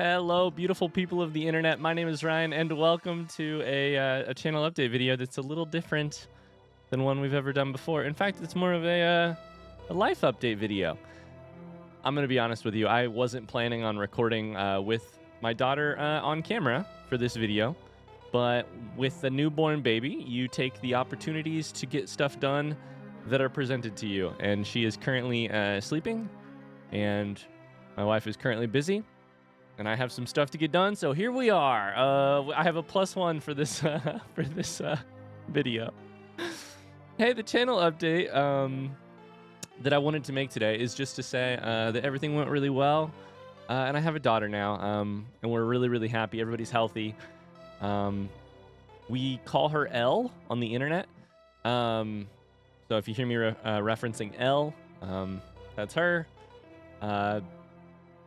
Hello, beautiful people of the internet. My name is Ryan, and welcome to a channel update video that's a little different than one we've ever done before. In fact, it's more of a life update video. I'm going to be honest with you. I wasn't planning on recording with my daughter on camera for this video, but with the newborn baby, you take the opportunities to get stuff done that are presented to you. And she is currently sleeping, and my wife is currently busy. And I have some stuff to get done, so here we are. I have a +1 for this for this video. Hey, the channel update that I wanted to make today is just to say that everything went really well, and I have a daughter now, and we're really happy. Everybody's healthy. We call her Elle on the internet. So if you hear me referencing Elle, that's her.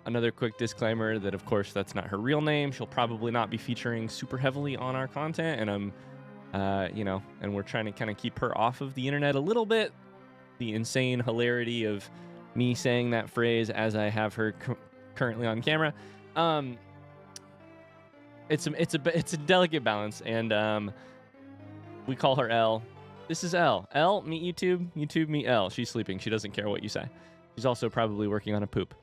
Another quick disclaimer that, of course, that's not her real name. She'll probably not be featuring super heavily on our content, and and we're trying to kind of keep her off of the internet a little bit. The insane hilarity of me saying that phrase as I have her currently on camera. It's a delicate balance, and we call her Elle. This is Elle. Elle, meet YouTube. YouTube, meet Elle. She's sleeping. She doesn't care what you say. She's also probably working on a poop.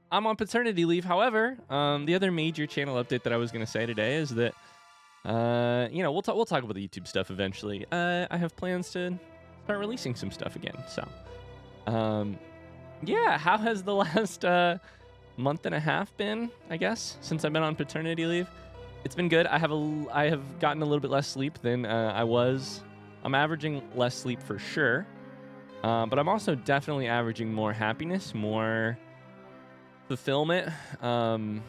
I'm on paternity leave. However, the other major channel update that I was going to say today is that, we'll talk about the YouTube stuff eventually. I have plans to start releasing some stuff again. So, yeah, how has the last month and a half been? I guess since I've been on paternity leave, it's been good. I have gotten a little bit less sleep than I was. I'm averaging less sleep for sure, but I'm also definitely averaging more happiness, more fulfillment. I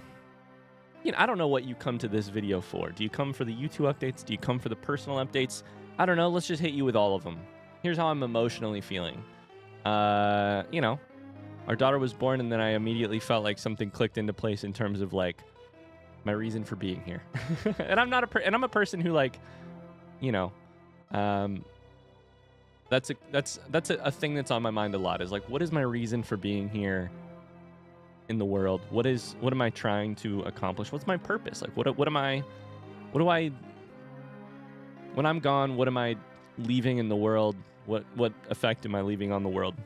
don't know what you come to this video for. Do you come for the YouTube updates? Do you come for the personal updates? I don't know. Let's just hit you with all of them. Here's how I'm emotionally feeling. Our daughter was born, and then I immediately felt like something clicked into place in terms of like my reason for being here. And I'm a person who that's a thing that's on my mind a lot, is like, what is my reason for being here in the world? What am I trying to accomplish? What's my purpose? Like, when I'm gone, what am I leaving in the world? What effect am I leaving on the world?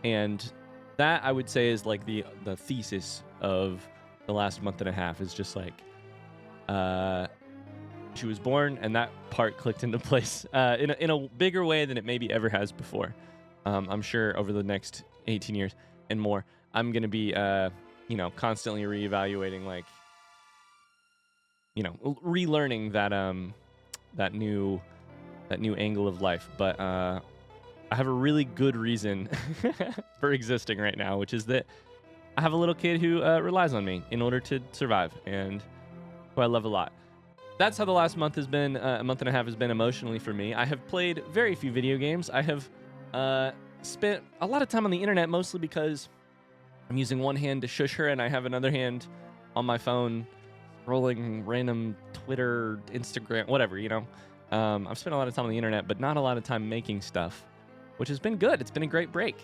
And that, I would say, is like the thesis of the last month and a half, is just like, she was born, and that part clicked into place in a bigger way than it maybe ever has before. I'm sure over the next 18 years and more, I'm going to be, constantly reevaluating, like, relearning that new angle of life. But I have a really good reason for existing right now, which is that I have a little kid who relies on me in order to survive, and who I love a lot. That's how the last month has been, a month and a half has been emotionally for me. I have played very few video games. I have spent a lot of time on the internet, mostly because I'm using one hand to shush her, and I have another hand on my phone scrolling random Twitter, Instagram, whatever, I've spent a lot of time on the internet, but not a lot of time making stuff, which has been good. It's been a great break.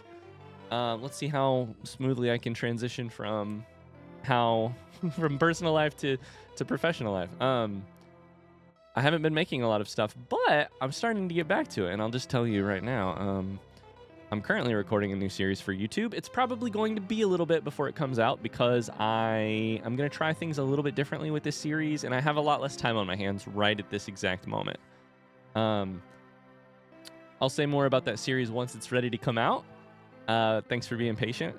Let's see how smoothly I can transition from personal life to professional life. I haven't been making a lot of stuff, but I'm starting to get back to it, and I'll just tell you right now, I'm currently recording a new series for YouTube. It's probably going to be a little bit before it comes out, because I'm going to try things a little bit differently with this series, and I have a lot less time on my hands right at this exact moment. I'll say more about that series once it's ready to come out. Thanks for being patient.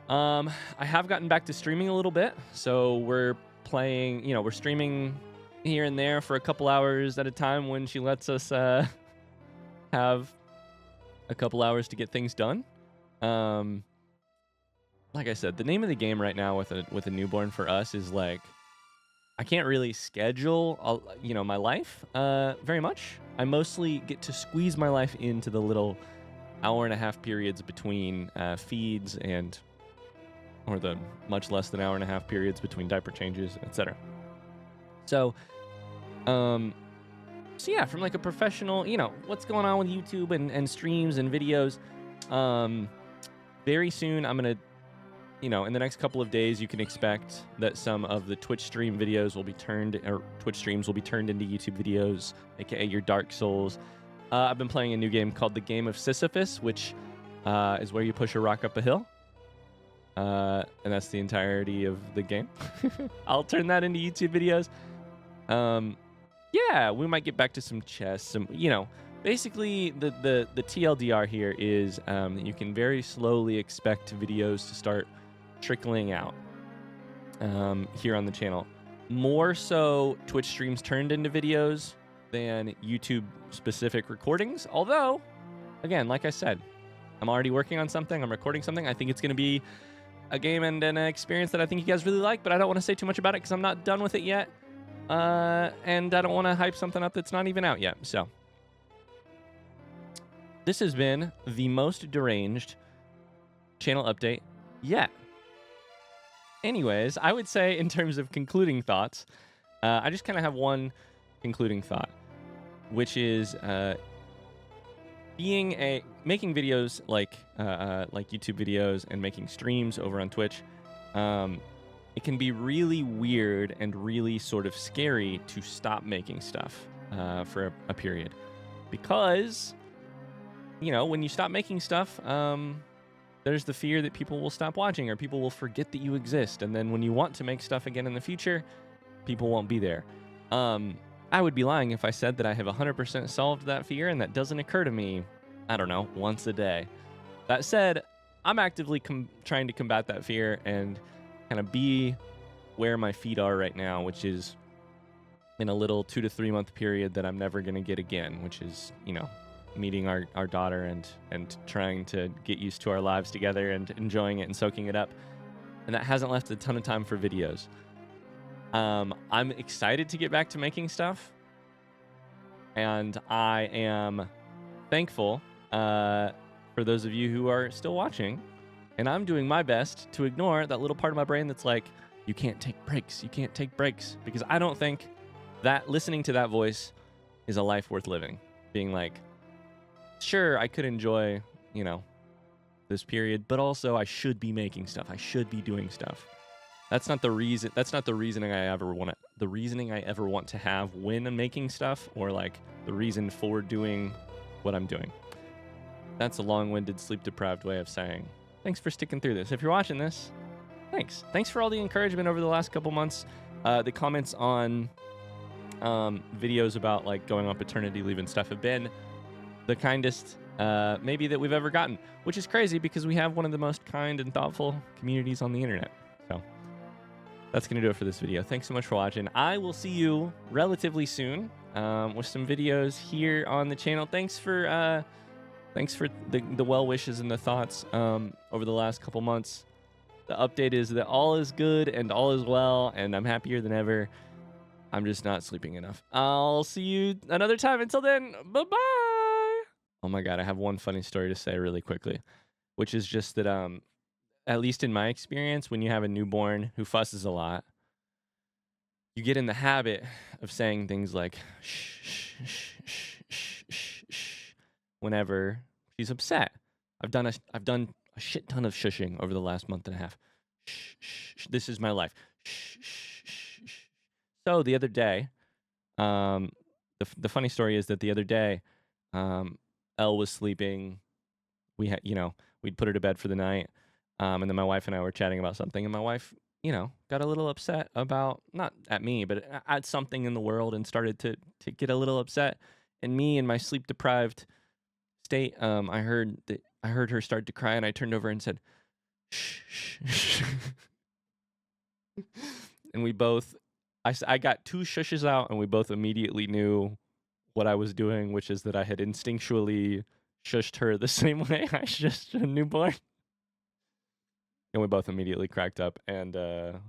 I have gotten back to streaming a little bit, so we're streaming here and there for a couple hours at a time when she lets us have a couple hours to get things done. Like I said, the name of the game right now with a newborn for us is like, I can't really schedule my life very much. I mostly get to squeeze my life into the little hour-and-a-half periods between feeds, or the much less than hour-and-a-half periods between diaper changes, etc. So yeah, from like a professional, what's going on with YouTube and streams and videos. Very soon I'm going to you know, in the next couple of days, you can expect that some of the Twitch stream videos will be turned, or Twitch streams will be turned into YouTube videos, aka your Dark Souls. I've been playing a new game called the Game of Sisyphus, which is where you push a rock up a hill. And that's the entirety of the game. I'll turn that into YouTube videos. Yeah, we might get back to some chess, some, you know, basically the TLDR here is you can very slowly expect videos to start trickling out here on the channel. More so Twitch streams turned into videos than YouTube specific recordings. Although, again, like I said, I'm already working on something. I'm recording something. I think it's going to be a game and an experience that I think you guys really like, but I don't want to say too much about it because I'm not done with it yet. And I don't want to hype something up that's not even out yet. So this has been the most deranged channel update yet. Anyways, I would say in terms of concluding thoughts, I just kind of have one concluding thought, which is making videos like YouTube videos and making streams over on Twitch. It can be really weird and really sort of scary to stop making stuff for a period, because, you know, when you stop making stuff, there's the fear that people will stop watching or people will forget that you exist. And then when you want to make stuff again in the future, people won't be there. I would be lying if I said that I have 100% solved that fear, and that doesn't occur to me, I don't know, once a day. That said, I'm actively trying to combat that fear and kind of be where my feet are right now, which is in a little 2 to 3 month period that I'm never going to get again, which is, you know, meeting our daughter and trying to get used to our lives together and enjoying it and soaking it up. And that hasn't left a ton of time for videos. I'm excited to get back to making stuff, and I am thankful for those of you who are still watching, and I'm doing my best to ignore that little part of my brain that's like, you can't take breaks, you can't take breaks, because I don't think that listening to that voice is a life worth living. Being like, sure, I could enjoy, you know, this period, but also I should be making stuff, I should be doing stuff. That's not the reason. That's not the reasoning I ever want. The reasoning I ever want to have when I'm making stuff, or like the reason for doing what I'm doing. That's a long-winded, sleep-deprived way of saying thanks for sticking through this. If you're watching this, thanks. Thanks for all the encouragement over the last couple months. The comments on videos about like going on paternity leave and stuff have been the kindest maybe that we've ever gotten, which is crazy because we have one of the most kind and thoughtful communities on the internet. So that's going to do it for this video. Thanks so much for watching. I will see you relatively soon with some videos here on the channel. Thanks for the well wishes and the thoughts over the last couple months. The update is that all is good and all is well, and I'm happier than ever. I'm just not sleeping enough. I'll see you another time. Until then, bye-bye. Oh my God, I have one funny story to say really quickly, which is just that at least in my experience, when you have a newborn who fusses a lot, you get in the habit of saying things like shh, shh, shh, shh, shh, shh, shh, whenever she's upset. I've done a shit ton of shushing over the last month and a half. Shh, shh, shh. This is my life. Shh, shh, shh, shh. So the other day, the funny story is that the other day, Elle was sleeping. We had, you know, we'd put her to bed for the night. And then my wife and I were chatting about something, and my wife, you know, got a little upset about, not at me, but at something in the world, and started to get a little upset. And me, in my sleep deprived state, I heard her start to cry, and I turned over and said, shh, shh, shh. And we both, I got 2 shushes out, and we both immediately knew what I was doing, which is that I had instinctually shushed her the same way I shushed a newborn. And we both immediately cracked up, and the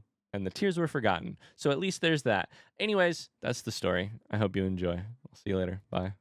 tears were forgotten. So at least there's that. Anyways, that's the story. I hope you enjoy. I'll see you later. Bye.